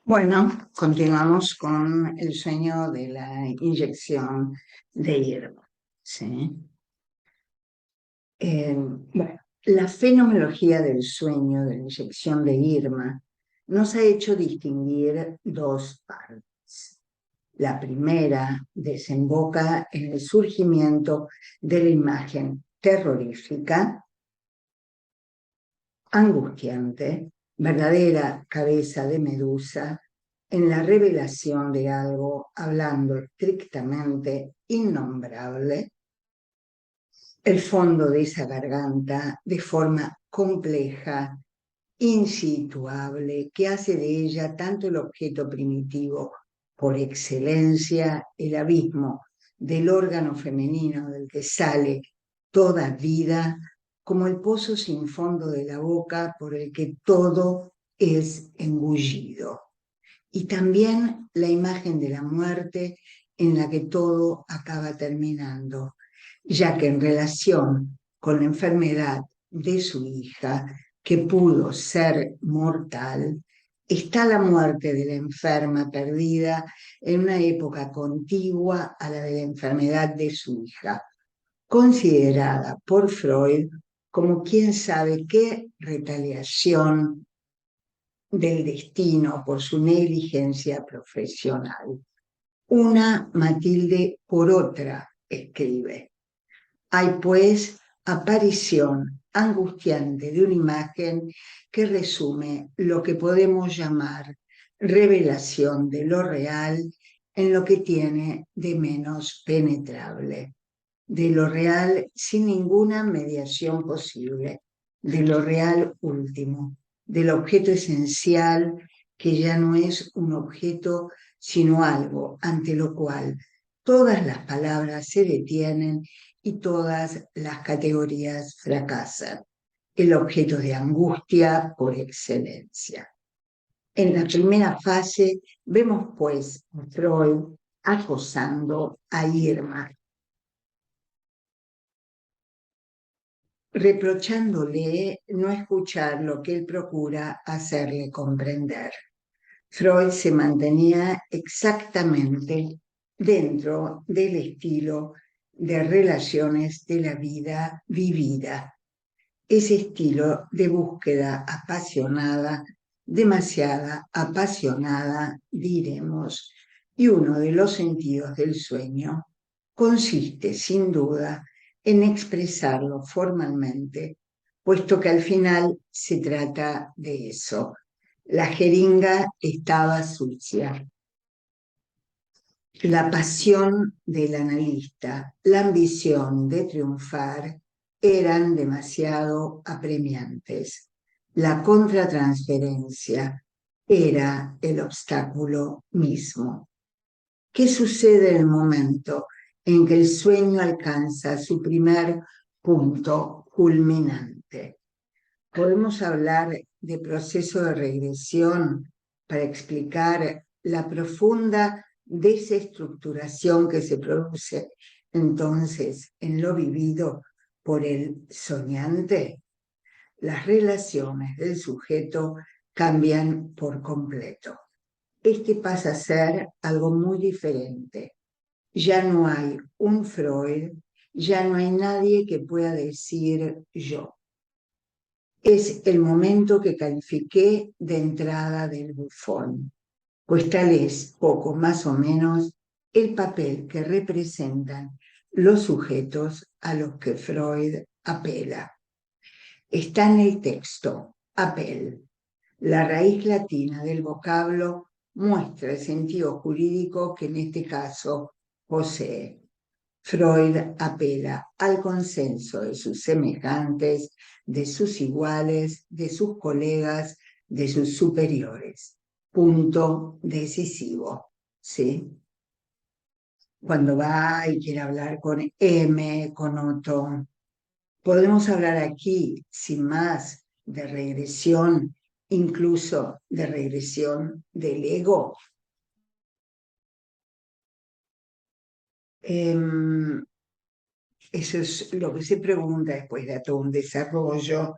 Bueno, continuamos con el sueño de la inyección de hierro. ¿Sí? Bueno, la fenomenología del sueño de la inyección de Irma nos ha hecho distinguir dos partes. La primera desemboca en el surgimiento de la imagen terrorífica, angustiante, verdadera cabeza de Medusa, en la revelación de algo, hablando estrictamente innombrable, el fondo de esa garganta de forma compleja, insituable, que hace de ella tanto el objeto primitivo por excelencia, el abismo del órgano femenino del que sale toda vida, como el pozo sin fondo de la boca por el que todo es engullido. Y también la imagen de la muerte en la que todo acaba terminando, ya que en relación con la enfermedad de su hija, que pudo ser mortal, está la muerte de la enferma perdida en una época contigua a la de la enfermedad de su hija, considerada por Freud como quién sabe qué retaliación del destino por su negligencia profesional. Una Matilde por otra, escribe. Hay pues aparición angustiante de una imagen que resume lo que podemos llamar revelación de lo real en lo que tiene de menos penetrable, de lo real sin ninguna mediación posible, de lo real último, del objeto esencial que ya no es un objeto sino algo ante lo cual todas las palabras se detienen y todas las categorías fracasan, el objeto de angustia por excelencia. En la primera fase vemos pues a Freud acosando a Irma, reprochándole no escuchar lo que él procura hacerle comprender. Freud se mantenía exactamente dentro del estilo de relaciones de la vida vivida, ese estilo de búsqueda apasionada, demasiada apasionada, diremos, y uno de los sentidos del sueño consiste, sin duda, en expresarlo formalmente, puesto que al final se trata de eso. La jeringa estaba sucia. La pasión del analista, la ambición de triunfar eran demasiado apremiantes. La contratransferencia era el obstáculo mismo. ¿Qué sucede en el momento en que el sueño alcanza su primer punto culminante? Podemos hablar de proceso de regresión para explicar la profunda desestructuración que se produce entonces en lo vivido por el soñante. Las relaciones del sujeto cambian por completo. Este pasa a ser algo muy diferente. Ya no hay un Freud, ya no hay nadie que pueda decir yo. Es el momento que califiqué de entrada del bufón, pues tal es, poco más o menos, el papel que representan los sujetos a los que Freud apela. Está en el texto, apel. La raíz latina del vocablo muestra el sentido jurídico que en este caso posee. Freud apela al consenso de sus semejantes, de sus iguales, de sus colegas, de sus superiores. Punto decisivo, ¿sí? Cuando va y quiere hablar con M, con Otto, podemos hablar aquí, sin más, de regresión, incluso de regresión del ego. Eso es lo que se pregunta después de todo un desarrollo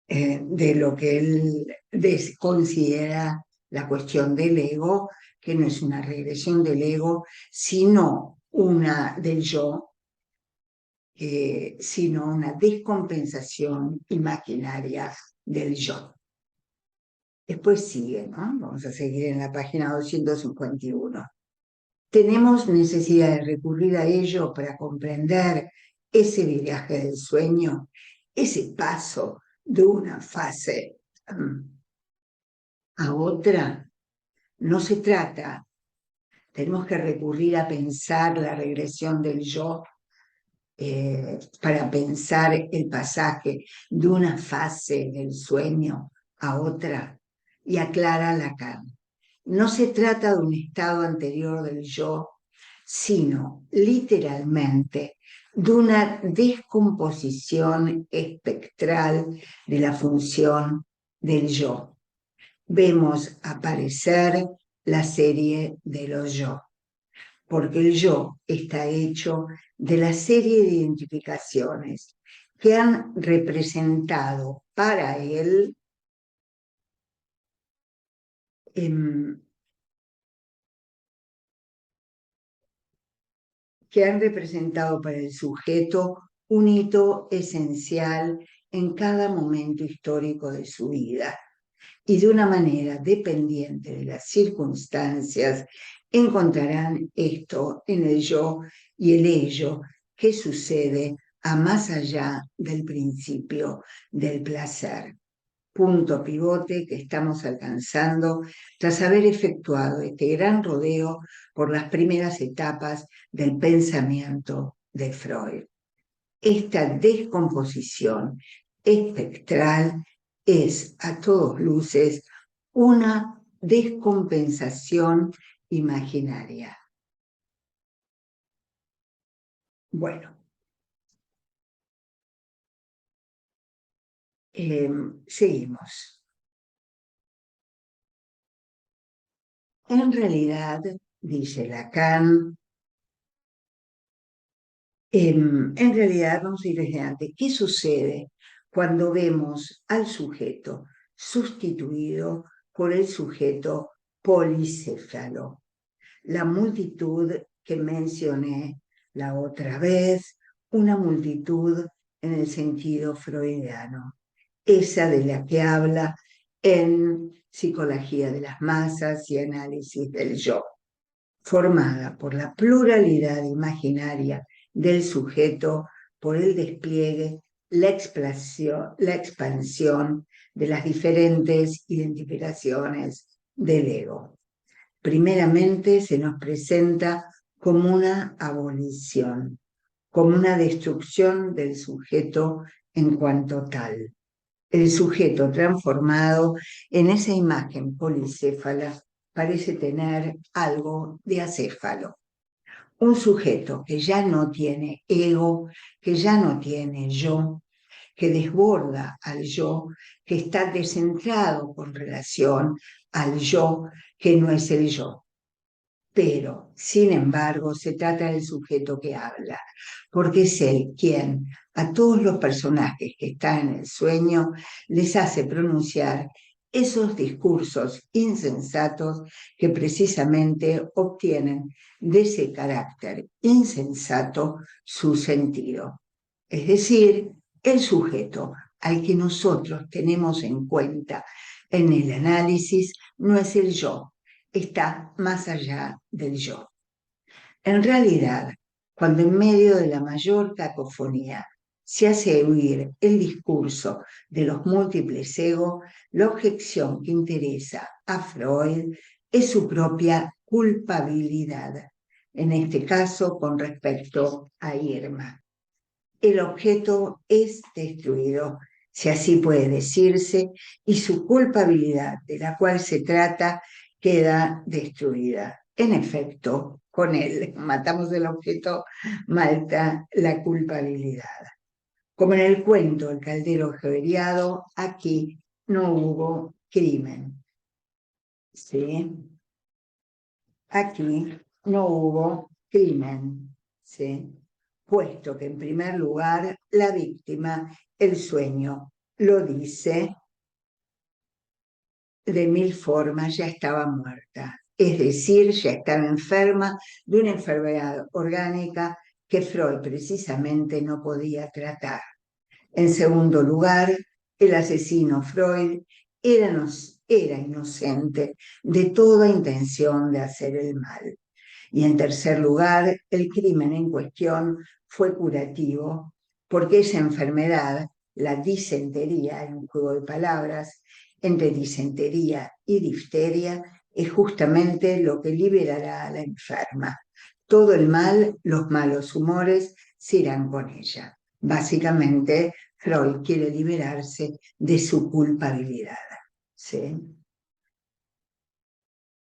de lo que él considera la cuestión del ego, que no es una regresión del ego, sino una del yo, sino una descompensación imaginaria del yo. Después sigue, ¿no? Vamos a seguir en la página 251. Tenemos necesidad de recurrir a ello para comprender ese viaje del sueño, ese paso de una fase a otra. No se trata, tenemos que recurrir a pensar la regresión del yo para pensar el pasaje de una fase del sueño a otra, y aclara Lacan. No se trata de un estado anterior del yo, sino literalmente de una descomposición espectral de la función del yo. Vemos aparecer la serie de los yo, porque el yo está hecho de la serie de identificaciones que han representado para él que han representado para el sujeto un hito esencial en cada momento histórico de su vida, y de una manera dependiente de las circunstancias encontrarán esto en el yo y el ello que sucede a más allá del principio del placer. Punto pivote que estamos alcanzando tras haber efectuado este gran rodeo por las primeras etapas del pensamiento de Freud. Esta descomposición espectral es, a todas luces, una descompensación imaginaria. Bueno, seguimos. En realidad, dice Lacan, en realidad, vamos a ir desde antes. ¿Qué sucede cuando vemos al sujeto sustituido por el sujeto policéfalo? La multitud que mencioné la otra vez, una multitud en el sentido freudiano, esa de la que habla en Psicología de las Masas y Análisis del Yo, formada por la pluralidad imaginaria del sujeto, por el despliegue, la expansión de las diferentes identificaciones del ego. Primeramente se nos presenta como una abolición, como una destrucción del sujeto en cuanto tal. El sujeto transformado en esa imagen policéfala parece tener algo de acéfalo. Un sujeto que ya no tiene ego, que ya no tiene yo, que desborda al yo, que está descentrado con relación al yo, que no es el yo. Pero, sin embargo, se trata del sujeto que habla, porque es él quien a todos los personajes que están en el sueño les hace pronunciar esos discursos insensatos que precisamente obtienen de ese carácter insensato su sentido. Es decir, el sujeto al que nosotros tenemos en cuenta en el análisis no es el yo, está más allá del yo. En realidad, cuando en medio de la mayor cacofonía se hace oír el discurso de los múltiples egos, la objeción que interesa a Freud es su propia culpabilidad, en este caso con respecto a Irma. El objeto es destruido, si así puede decirse, y su culpabilidad, de la cual se trata, queda destruida. En efecto, con él matamos el objeto, malta la culpabilidad. Como en el cuento El caldero averiado, aquí no hubo crimen. ¿Sí? Aquí no hubo crimen. ¿Sí? Puesto que en primer lugar la víctima, el sueño, lo dice de mil formas ya estaba muerta, es decir, ya estaba enferma de una enfermedad orgánica que Freud precisamente no podía tratar. En segundo lugar, el asesino Freud era inocente de toda intención de hacer el mal. Y en tercer lugar, el crimen en cuestión fue curativo, porque esa enfermedad, la disentería, en un juego de palabras, entre disentería y difteria, es justamente lo que liberará a la enferma. Todo el mal, los malos humores, se irán con ella. Básicamente, Freud quiere liberarse de su culpabilidad. ¿Sí?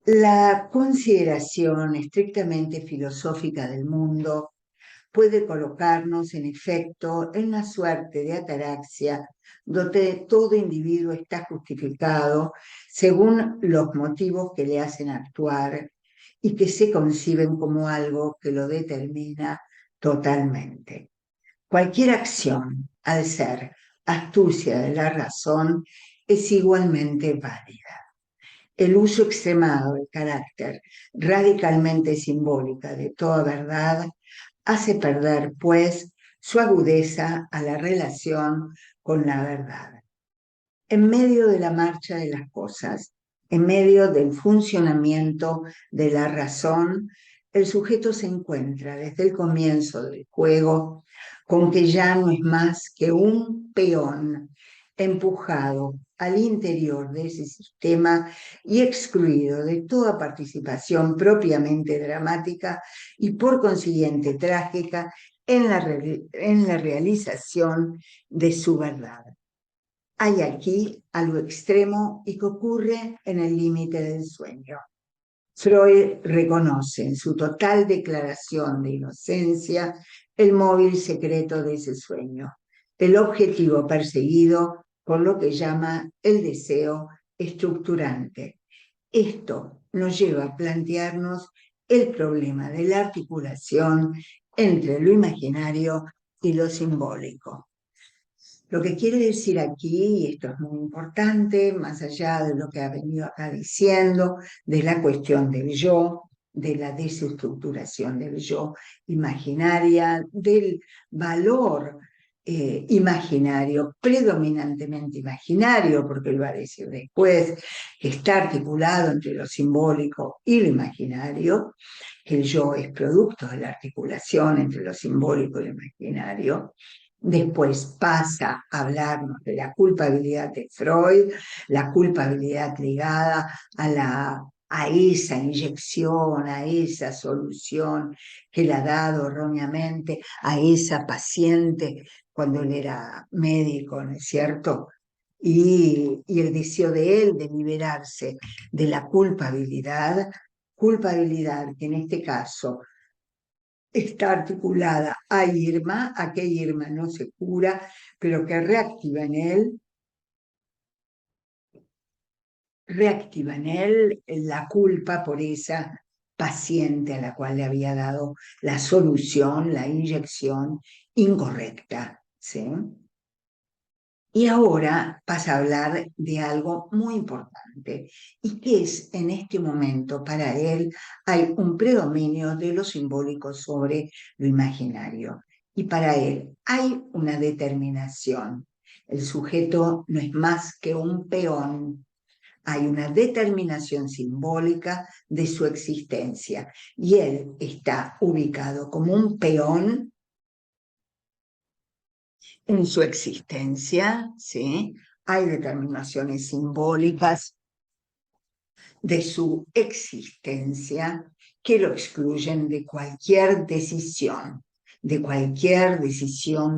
La consideración estrictamente filosófica del mundo puede colocarnos, en efecto, en una suerte de ataraxia donde todo individuo está justificado según los motivos que le hacen actuar y que se conciben como algo que lo determina totalmente. Cualquier acción, al ser astucia de la razón, es igualmente válida. El uso extremado del carácter radicalmente simbólica de toda verdad hace perder, pues, su agudeza a la relación con la verdad. En medio de la marcha de las cosas, en medio del funcionamiento de la razón, el sujeto se encuentra desde el comienzo del juego con que ya no es más que un peón empujado al interior de ese sistema y excluido de toda participación propiamente dramática y por consiguiente trágica en la realización de su verdad. Hay aquí algo extremo y que ocurre en el límite del sueño. Freud reconoce en su total declaración de inocencia el móvil secreto de ese sueño, el objetivo perseguido por lo que llama el deseo estructurante. Esto nos lleva a plantearnos el problema de la articulación entre lo imaginario y lo simbólico. Lo que quiere decir aquí, y esto es muy importante, más allá de lo que ha venido acá diciendo, de la cuestión del yo, de la desestructuración del yo imaginaria, del valor imaginario, predominantemente imaginario, porque lo va a decir después, que está articulado entre lo simbólico y lo imaginario, que el yo es producto de la articulación entre lo simbólico y lo imaginario. Después pasa a hablarnos de la culpabilidad de Freud, la culpabilidad ligada a esa inyección, a esa solución que le ha dado erróneamente a esa paciente cuando él era médico, ¿no es cierto? Y el deseo de él de liberarse de la culpabilidad que en este caso está articulada a Irma, a que Irma no se cura, pero que reactiva en él la culpa por esa paciente a la cual le había dado la solución, la inyección incorrecta, ¿sí? Y ahora pasa a hablar de algo muy importante, y que es en este momento para él hay un predominio de lo simbólico sobre lo imaginario. Y para él hay una determinación. El sujeto no es más que un peón. Hay una determinación simbólica de su existencia. Y él está ubicado como un peón en su existencia, ¿sí? Hay determinaciones simbólicas de su existencia que lo excluyen de cualquier decisión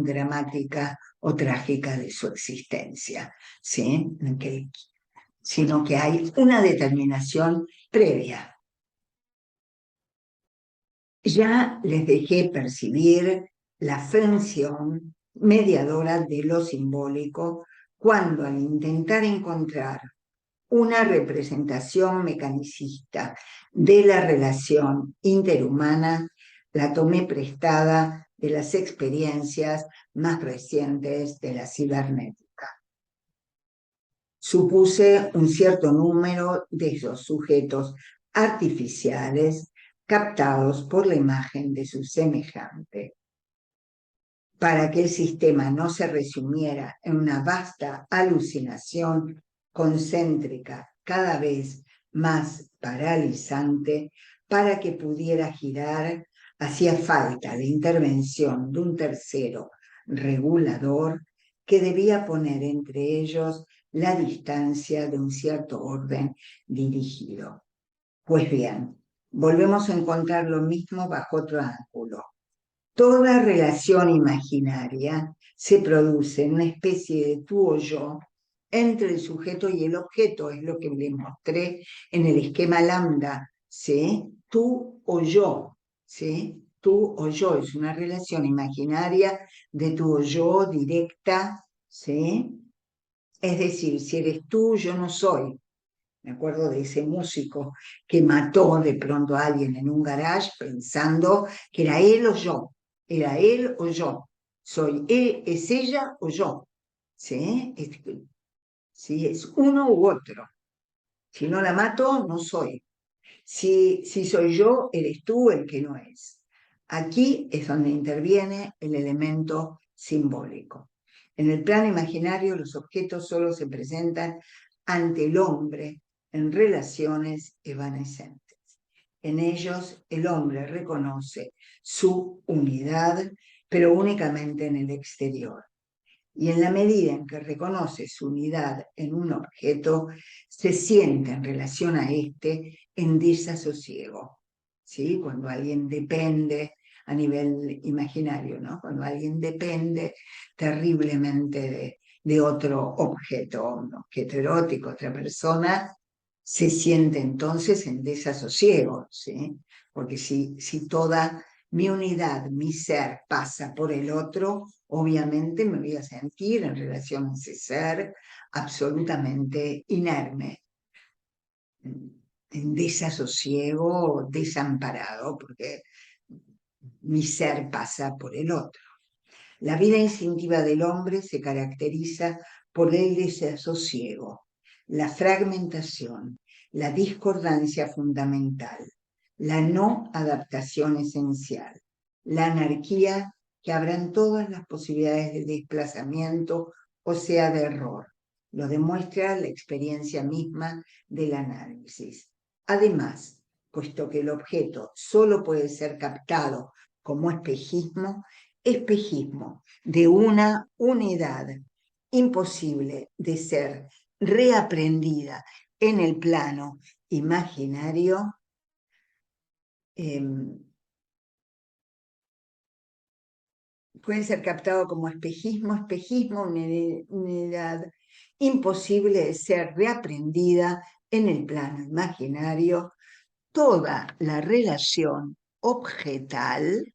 dramática o trágica de su existencia, ¿sí? Sino que hay una determinación previa. Ya les dejé percibir la función mediadora de lo simbólico cuando al intentar encontrar una representación mecanicista de la relación interhumana, la tomé prestada de las experiencias más recientes de la cibernética. Supuse un cierto número de esos sujetos artificiales captados por la imagen de su semejante. Para que el sistema no se resumiera en una vasta alucinación concéntrica cada vez más paralizante, para que pudiera girar, hacía falta la intervención de un tercero regulador que debía poner entre ellos la distancia de un cierto orden dirigido. Pues bien, volvemos a encontrar lo mismo bajo otro ángulo. Toda relación imaginaria se produce en una especie de tú o yo entre el sujeto y el objeto, es lo que les mostré en el esquema lambda, ¿sí? Tú o yo, ¿sí? Tú o yo, es una relación imaginaria de tú o yo directa, ¿sí? Es decir, si eres tú, yo no soy. Me acuerdo de ese músico que mató de pronto a alguien en un garage pensando que era él o yo, era él o yo, soy él, es ella o yo, ¿sí? ¿Sí? Es uno u otro. Si no la mato, no soy. Si soy yo, eres tú el que no es. Aquí es donde interviene el elemento simbólico. En el plano imaginario, los objetos solo se presentan ante el hombre en relaciones evanescentes. En ellos, el hombre reconoce su unidad, pero únicamente en el exterior. Y en la medida en que reconoce su unidad en un objeto, se siente en relación a este en desasosiego, ¿sí? Cuando alguien depende a nivel imaginario, ¿no? Cuando alguien depende terriblemente de otro objeto, un objeto erótico, otra persona, se siente entonces en desasosiego, ¿sí? Porque si toda mi unidad, mi ser pasa por el otro, obviamente me voy a sentir en relación a ese ser absolutamente inerme, en desasosiego, desamparado, porque mi ser pasa por el otro. La vida instintiva del hombre se caracteriza por el desasosiego, la fragmentación, la discordancia fundamental, la no adaptación esencial, la anarquía que abran todas las posibilidades de desplazamiento, o sea, de error. Lo demuestra la experiencia misma del análisis. Además, puesto que el objeto solo puede ser captado como espejismo de una unidad imposible de ser reaprendida en el plano imaginario, puede ser captado como espejismo, una unidad imposible de ser reaprendida en el plano imaginario. Toda la relación objetal